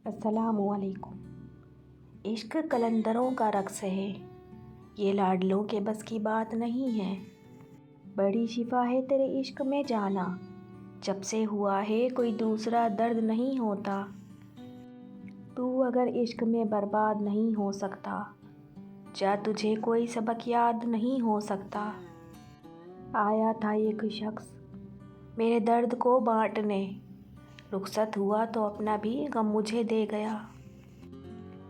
السلام علیکم۔ عشق قلندروں کا رقص ہے، یہ لاڈلوں کے بس کی بات نہیں ہے۔ بڑی شفا ہے تیرے عشق میں جانا، جب سے ہوا ہے کوئی دوسرا درد نہیں ہوتا۔ تو اگر عشق میں برباد نہیں ہو سکتا، جا تجھے کوئی سبق یاد نہیں ہو سکتا۔ آیا تھا ایک شخص میرے درد کو بانٹنے، رخصت ہوا تو اپنا بھی غم مجھے دے گیا۔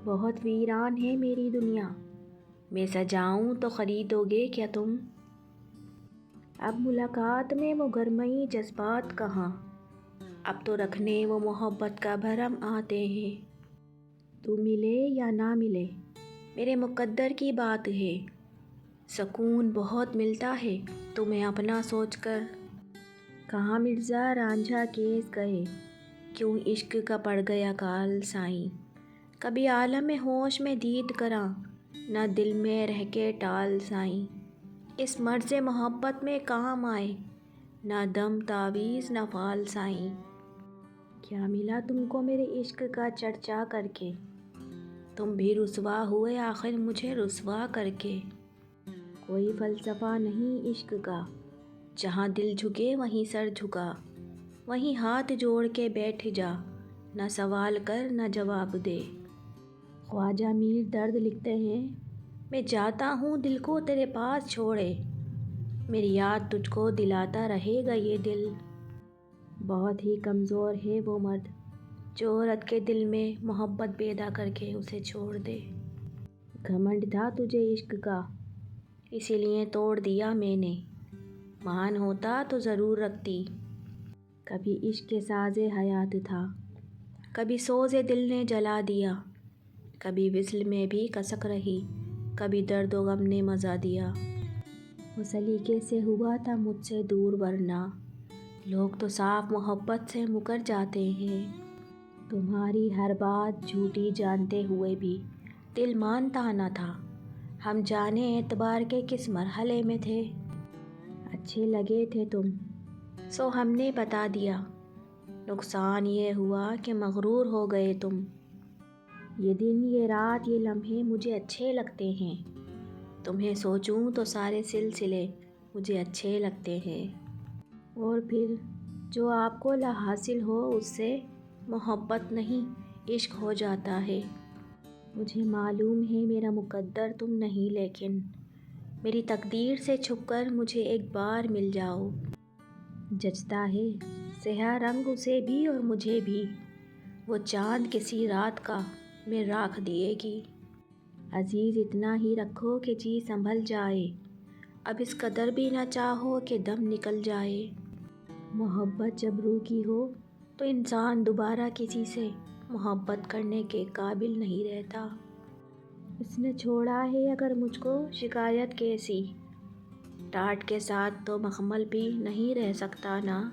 بہت ویران ہے میری دنیا، میں سجاؤں تو خریدو گے کیا تم؟ اب ملاقات میں وہ گرمئی جذبات کہاں، اب تو رکھنے وہ محبت کا بھرم آتے ہیں۔ تو ملے یا نہ ملے میرے مقدر کی بات ہے، سکون بہت ملتا ہے تمہیں اپنا سوچ کر۔ کہاں مرزا رانجھا کیس گئے، کیوں عشق کا پڑ گیا کال سائیں؟ کبھی عالم ہوش میں دید کراں، نہ دل میں رہ کے ٹال سائیں۔ اس مرض محبت میں کام آئے، نہ دم تعویذ نہ فال سائیں۔ کیا ملا تم کو میرے عشق کا چرچا کر کے، تم بھی رسوا ہوئے آخر مجھے رسوا کر کے۔ کوئی فلسفہ نہیں عشق کا، جہاں دل جھکے وہیں سر جھکا، وہیں ہاتھ جوڑ کے بیٹھ جا، نہ سوال کر نہ جواب دے۔ خواجہ میر درد لکھتے ہیں، میں جاتا ہوں دل کو تیرے پاس چھوڑے، میری یاد تجھ کو دلاتا رہے گا یہ دل۔ بہت ہی کمزور ہے وہ مرد جو عورت کے دل میں محبت پیدا کر کے اسے چھوڑ دے۔ گھمنڈ تھا تجھے عشق کا، اسی لیے توڑ دیا میں نے، مان ہوتا تو ضرور رکھتی۔ کبھی عشق کے ساز حیات تھا، کبھی سوز دل نے جلا دیا، کبھی وصل میں بھی کسک رہی، کبھی درد و غم نے مزا دیا۔ وہ سلیقے سے ہوا تھا مجھ سے دور، ورنہ لوگ تو صاف محبت سے مکر جاتے ہیں۔ تمہاری ہر بات جھوٹی جانتے ہوئے بھی دل مانتا نہ تھا، ہم جانے اعتبار کے کس مرحلے میں تھے۔ اچھے لگے تھے تم سو ہم نے بتا دیا، نقصان یہ ہوا کہ مغرور ہو گئے تم۔ یہ دن یہ رات یہ لمحے مجھے اچھے لگتے ہیں، تمہیں سوچوں تو سارے سلسلے مجھے اچھے لگتے ہیں۔ اور پھر جو آپ کو لا حاصل ہو اس سے محبت نہیں عشق ہو جاتا ہے۔ مجھے معلوم ہے میرا مقدر تم نہیں، لیکن میری تقدیر سے چھپ کر مجھے ایک بار مل جاؤ۔ جچتا ہے سیاہ رنگ اسے بھی اور مجھے بھی، وہ چاند کسی رات کا میں راکھ دیے گی۔ عزیز اتنا ہی رکھو کہ جی سنبھل جائے، اب اس قدر بھی نہ چاہو کہ دم نکل جائے۔ محبت جب روکی ہو تو انسان دوبارہ کسی سے محبت کرنے کے قابل نہیں رہتا۔ اس نے چھوڑا ہے اگر مجھ کو شکایت کیسی، ٹاٹ کے ساتھ تو مخمل بھی نہیں رہ سکتا نا۔